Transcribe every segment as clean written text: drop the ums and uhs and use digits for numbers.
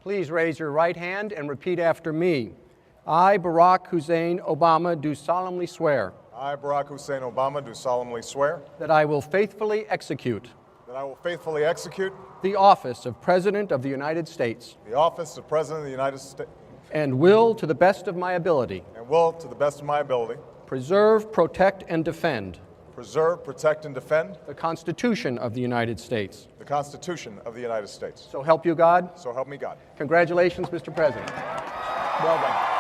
Please raise your right hand and repeat after me. I, Barack Hussein Obama, do solemnly swear I, Barack Hussein Obama, do solemnly swear that I will faithfully execute that I will faithfully execute the office of President of the United States the office of President of the United States and will, to the best of my ability, and will, to the best of my ability, preserve, protect, and defend preserve, protect, and defend the Constitution of the United States. the Constitution of the United States. So help you God. So help me God. Congratulations, Mr. President. Well done.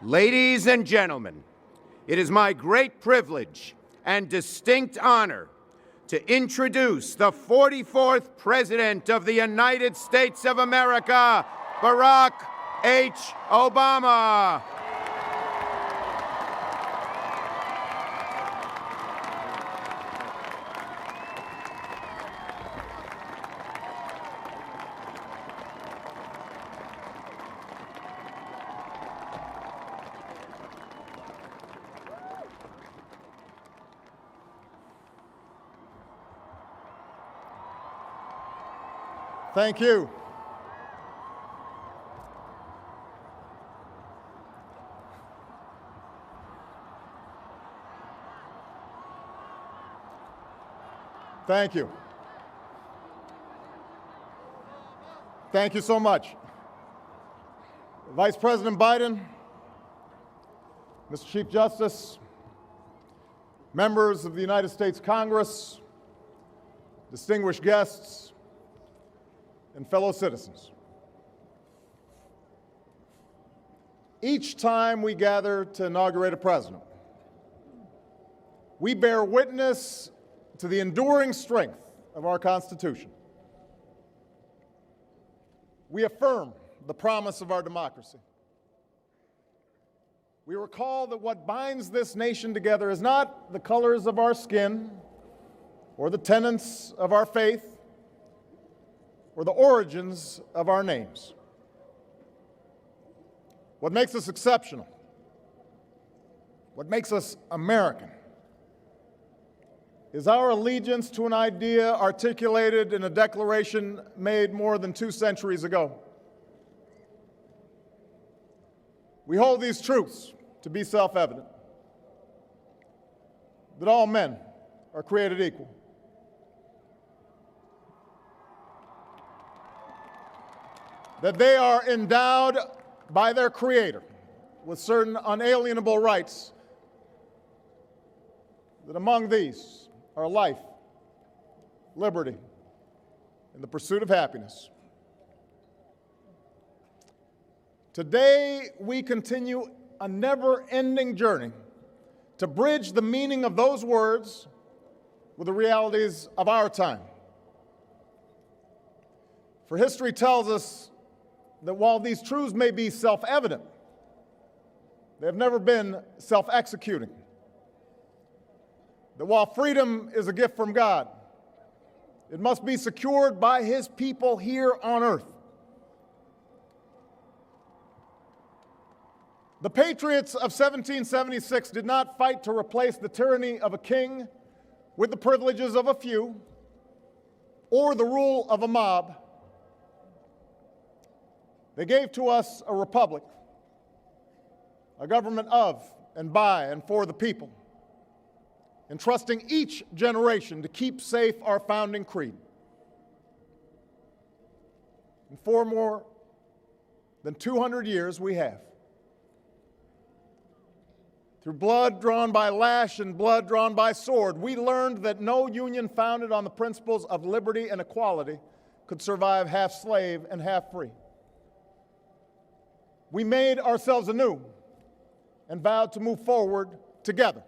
Ladies and gentlemen, it is my great privilege and distinct honor to introduce the 44th President of the United States of America, Barack H. Obama. Thank you. Thank you. Thank you so much. Vice President Biden, Mr. Chief Justice, members of the United States Congress, distinguished guests, and fellow citizens. Each time we gather to inaugurate a president, we bear witness to the enduring strength of our Constitution. We affirm the promise of our democracy. We recall that what binds this nation together is not the colors of our skin or the tenets of our faith or the origins of our names. What makes us exceptional, what makes us American, is our allegiance to an idea articulated in a declaration made more than 2 centuries ago. We hold these truths to be self-evident, that all men are created equal, that they are endowed by their Creator with certain unalienable rights, that among these are life, liberty, and the pursuit of happiness. Today, we continue a never-ending journey to bridge the meaning of those words with the realities of our time. For history tells us that while these truths may be self-evident, they have never been self-executing. That while freedom is a gift from God, it must be secured by His people here on earth. The patriots of 1776 did not fight to replace the tyranny of a king with the privileges of a few or the rule of a mob. They gave to us a republic, a government of and by and for the people, entrusting each generation to keep safe our founding creed. And for more than 200 years we have. Through blood drawn by lash and blood drawn by sword, we learned that no union founded on the principles of liberty and equality could survive half slave and half free. We made ourselves anew and vowed to move forward together.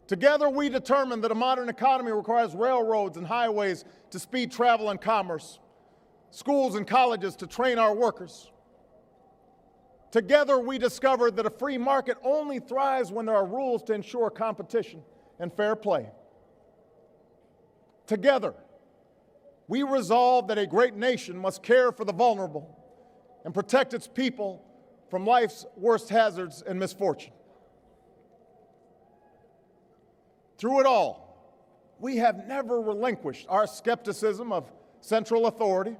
Together we determined that a modern economy requires railroads and highways to speed travel and commerce, schools and colleges to train our workers. Together we discovered that a free market only thrives when there are rules to ensure competition and fair play. Together we resolved that a great nation must care for the vulnerable and protect its people from life's worst hazards and misfortune. Through it all, we have never relinquished our skepticism of central authority,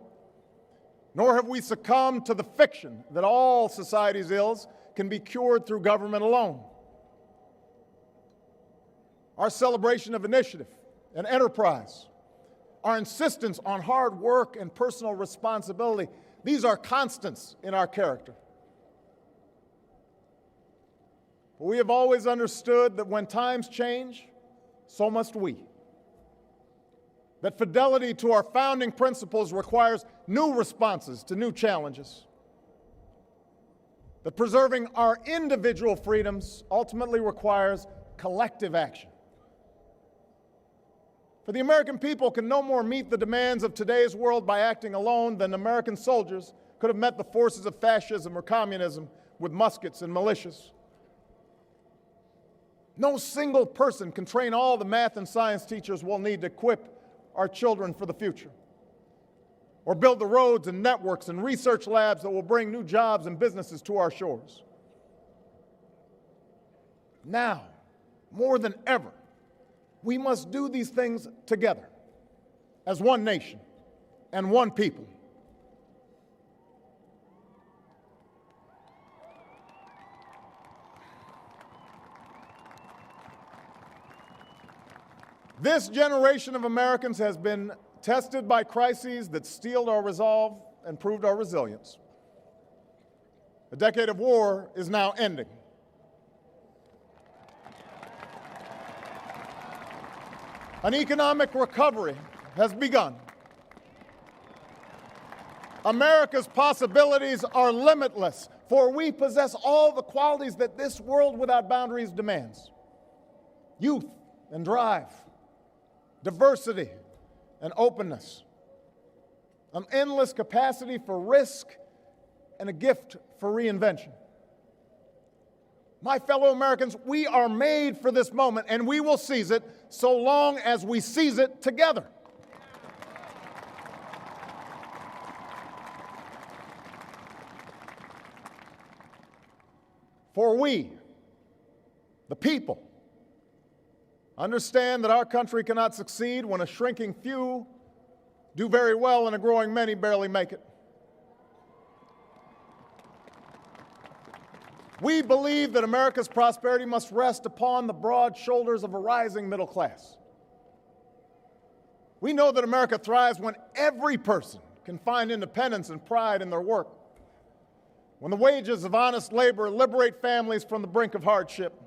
nor have we succumbed to the fiction that all society's ills can be cured through government alone. Our celebration of initiative and enterprise, our insistence on hard work and personal responsibility, these are constants in our character. But we have always understood that when times change, so must we. That fidelity to our founding principles requires new responses to new challenges. That preserving our individual freedoms ultimately requires collective action. For the American people can no more meet the demands of today's world by acting alone than American soldiers could have met the forces of fascism or communism with muskets and militias. No single person can train all the math and science teachers we'll need to equip our children for the future, or build the roads and networks and research labs that will bring new jobs and businesses to our shores. Now, more than ever, we must do these things together as one nation and one people. This generation of Americans has been tested by crises that steeled our resolve and proved our resilience. A decade of war is now ending. An economic recovery has begun. America's possibilities are limitless, for we possess all the qualities that this world without boundaries demands: youth and drive, diversity and openness, an endless capacity for risk, and a gift for reinvention. My fellow Americans, we are made for this moment, and we will seize it so long as we seize it together. For we, the people, understand that our country cannot succeed when a shrinking few do very well and a growing many barely make it. We believe that America's prosperity must rest upon the broad shoulders of a rising middle class. We know that America thrives when every person can find independence and pride in their work, when the wages of honest labor liberate families from the brink of hardship.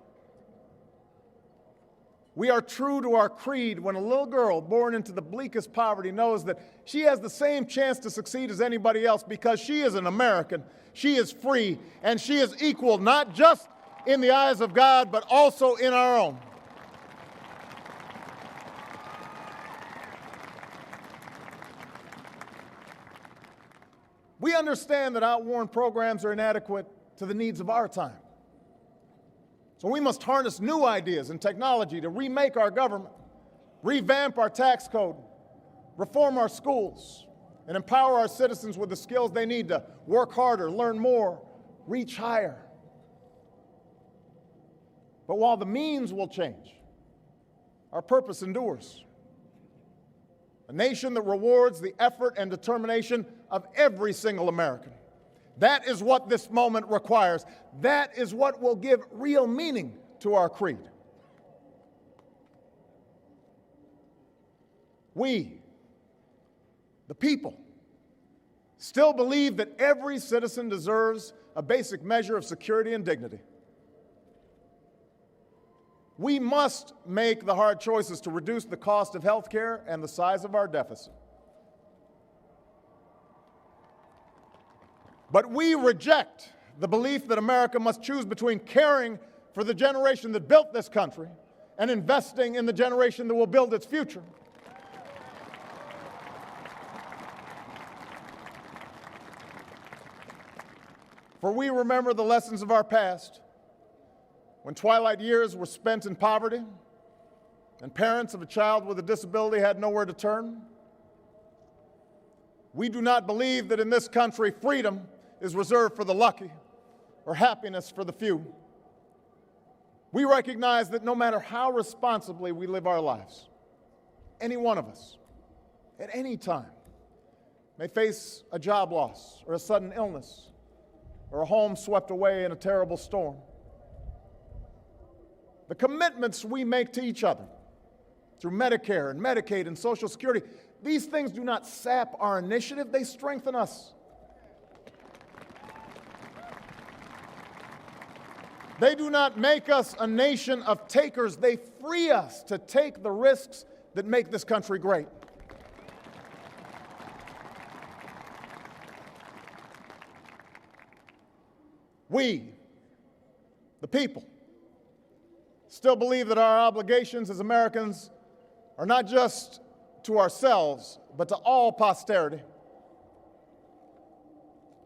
We are true to our creed when a little girl born into the bleakest poverty knows that she has the same chance to succeed as anybody else because she is an American, she is free, and she is equal not just in the eyes of God, but also in our own. We understand that outworn programs are inadequate to the needs of our time. So we must harness new ideas and technology to remake our government, revamp our tax code, reform our schools, and empower our citizens with the skills they need to work harder, learn more, reach higher. But while the means will change, our purpose endures. A nation that rewards the effort and determination of every single American, That is what this moment requires. That is what will give real meaning to our creed. We, the people, still believe that every citizen deserves a basic measure of security and dignity. We must make the hard choices to reduce the cost of health care and the size of our deficit. But we reject the belief that America must choose between caring for the generation that built this country and investing in the generation that will build its future. For we remember the lessons of our past, when twilight years were spent in poverty and parents of a child with a disability had nowhere to turn. We do not believe that in this country freedom is reserved for the lucky or happiness for the few. We recognize that no matter how responsibly we live our lives, any one of us, at any time, may face a job loss or a sudden illness or a home swept away in a terrible storm. The commitments we make to each other through Medicare and Medicaid and Social Security, these things do not sap our initiative, they strengthen us. They do not make us a nation of takers, they free us to take the risks that make this country great. We, the people, still believe that our obligations as Americans are not just to ourselves, but to all posterity.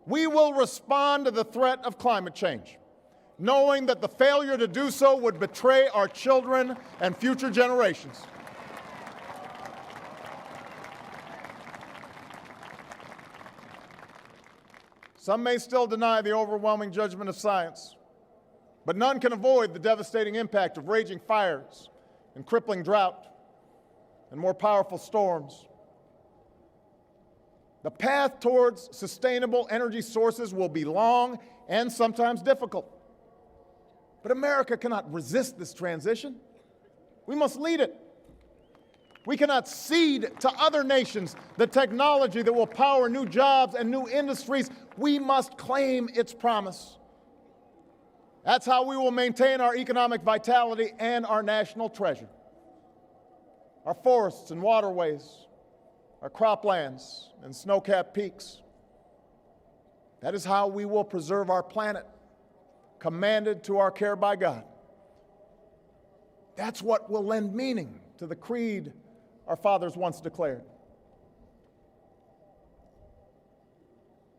We will respond to the threat of climate change, knowing that the failure to do so would betray our children and future generations. Some may still deny the overwhelming judgment of science, but none can avoid the devastating impact of raging fires and crippling drought and more powerful storms. The path towards sustainable energy sources will be long and sometimes difficult. But America cannot resist this transition. We must lead it. We cannot cede to other nations the technology that will power new jobs and new industries. We must claim its promise. That's how we will maintain our economic vitality and our national treasure. Our forests and waterways, our croplands and snow-capped peaks. That is how we will preserve our planet, commanded to our care by God. That's what will lend meaning to the creed our fathers once declared.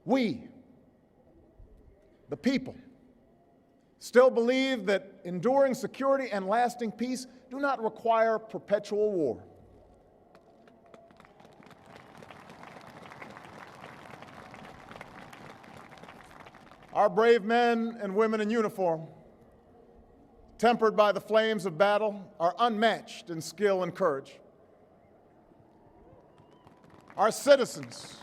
We, the people, still believe that enduring security and lasting peace do not require perpetual war. Our brave men and women in uniform, tempered by the flames of battle, are unmatched in skill and courage. Our citizens,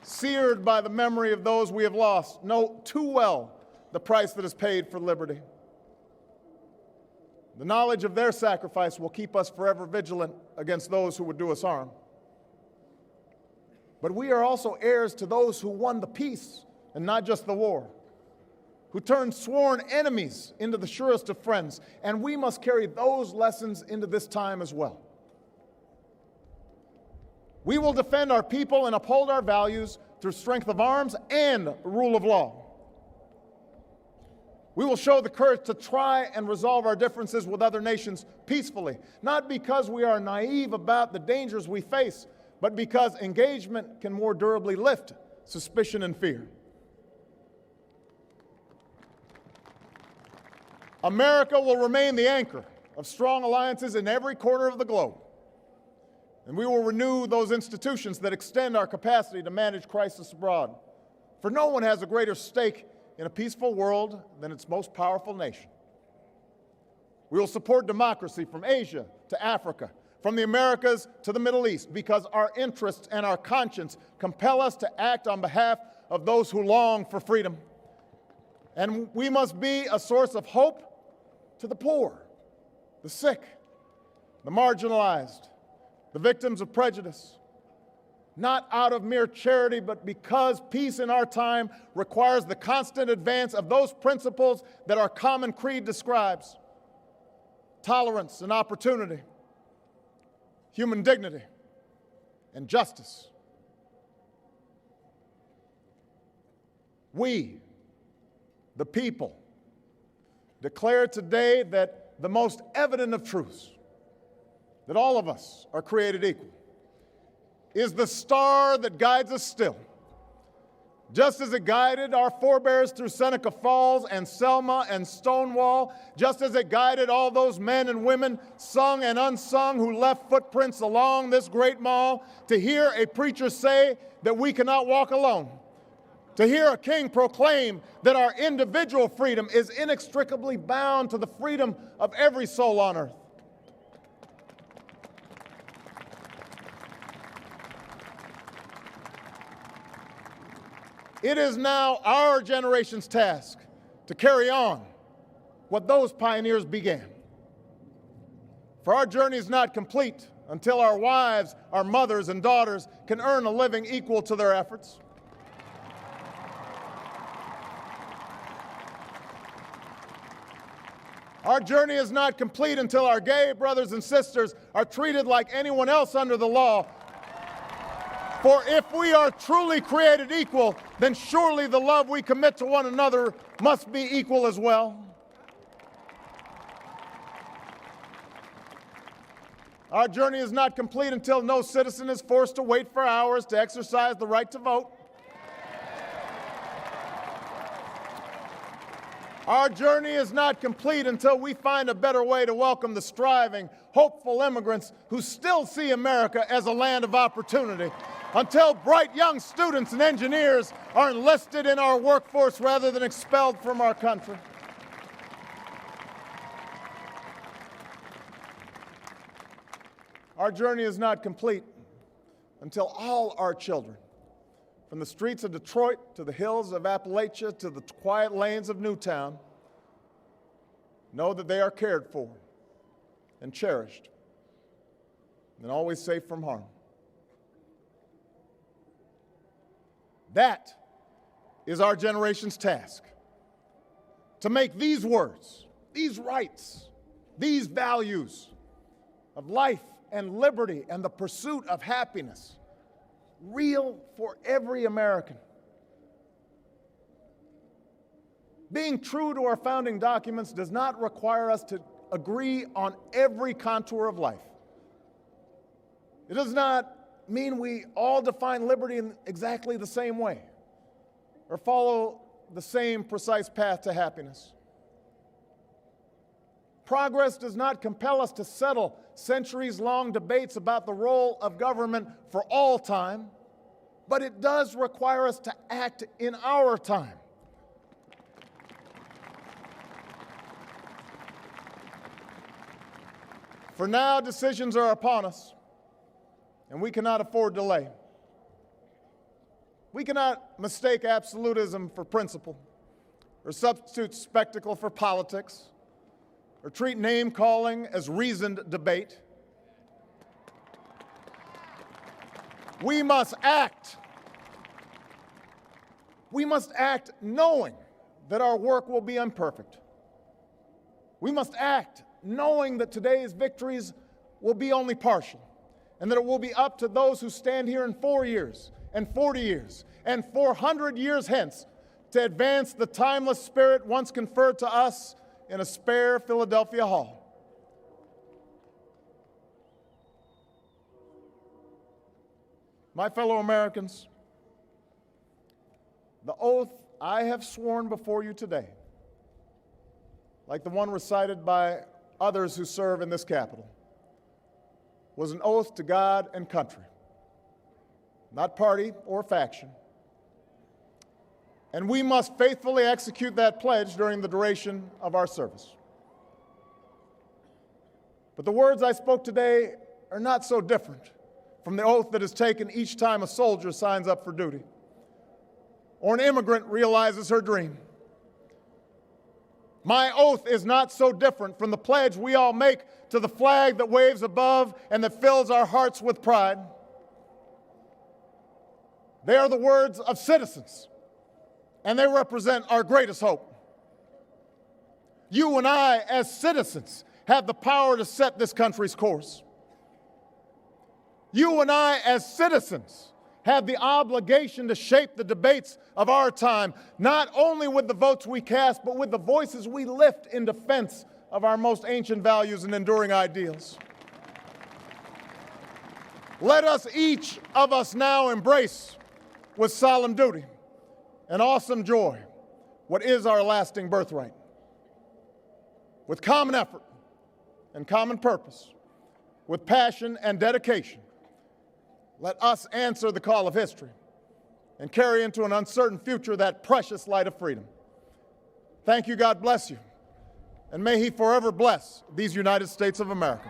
seared by the memory of those we have lost, know too well the price that is paid for liberty. The knowledge of their sacrifice will keep us forever vigilant against those who would do us harm. But we are also heirs to those who won the peace and not just the war, who turned sworn enemies into the surest of friends, and we must carry those lessons into this time as well. We will defend our people and uphold our values through strength of arms and rule of law. We will show the courage to try and resolve our differences with other nations peacefully, not because we are naive about the dangers we face, but because engagement can more durably lift suspicion and fear. America will remain the anchor of strong alliances in every corner of the globe. And we will renew those institutions that extend our capacity to manage crisis abroad. For no one has a greater stake in a peaceful world than its most powerful nation. We will support democracy from Asia to Africa, from the Americas to the Middle East, because our interests and our conscience compel us to act on behalf of those who long for freedom. And we must be a source of hope to the poor, the sick, the marginalized, the victims of prejudice, not out of mere charity, but because peace in our time requires the constant advance of those principles that our common creed describes: tolerance and opportunity, human dignity, and justice. We, the people, declare today that the most evident of truths, that all of us are created equal, is the star that guides us still, just as it guided our forebears through Seneca Falls and Selma and Stonewall, just as it guided all those men and women, sung and unsung, who left footprints along this great mall, to hear a preacher say that we cannot walk alone, to hear a king proclaim that our individual freedom is inextricably bound to the freedom of every soul on earth. It is now our generation's task to carry on what those pioneers began. For our journey is not complete until our wives, our mothers, and daughters can earn a living equal to their efforts. Our journey is not complete until our gay brothers and sisters are treated like anyone else under the law. For if we are truly created equal, then surely the love we commit to one another must be equal as well. Our journey is not complete until no citizen is forced to wait for hours to exercise the right to vote. Our journey is not complete until we find a better way to welcome the striving, hopeful immigrants who still see America as a land of opportunity, until bright young students and engineers are enlisted in our workforce rather than expelled from our country. Our journey is not complete until all our children, from the streets of Detroit to the hills of Appalachia to the quiet lanes of Newtown, know that they are cared for and cherished and always safe from harm. That is our generation's task, to make these words, these rights, these values of life and liberty and the pursuit of happiness real for every American. Being true to our founding documents does not require us to agree on every contour of life. It does not mean we all define liberty in exactly the same way or follow the same precise path to happiness. Progress does not compel us to settle centuries-long debates about the role of government for all time, but it does require us to act in our time. For now, decisions are upon us, and we cannot afford delay. We cannot mistake absolutism for principle, or substitute spectacle for politics, or treat name-calling as reasoned debate. We must act. We must act knowing that our work will be imperfect. We must act knowing that today's victories will be only partial, and that it will be up to those who stand here in 4 years, and 40 years, and 400 years hence to advance the timeless spirit once conferred to us in a spare Philadelphia hall. My fellow Americans, the oath I have sworn before you today, like the one recited by others who serve in this Capitol, was an oath to God and country, not party or faction. And we must faithfully execute that pledge during the duration of our service. But the words I spoke today are not so different from the oath that is taken each time a soldier signs up for duty. or an immigrant realizes her dream. My oath is not so different from the pledge we all make to the flag that waves above and that fills our hearts with pride. They are the words of citizens, and they represent our greatest hope. You and I, as citizens, have the power to set this country's course. You and I, as citizens, have the obligation to shape the debates of our time, not only with the votes we cast, but with the voices we lift in defense of our most ancient values and enduring ideals. Let us, each of us now, embrace with solemn duty and awesome joy what is our lasting birthright. With common effort and common purpose, with passion and dedication, let us answer the call of history and carry into an uncertain future that precious light of freedom. Thank you, God bless you, and may He forever bless these United States of America.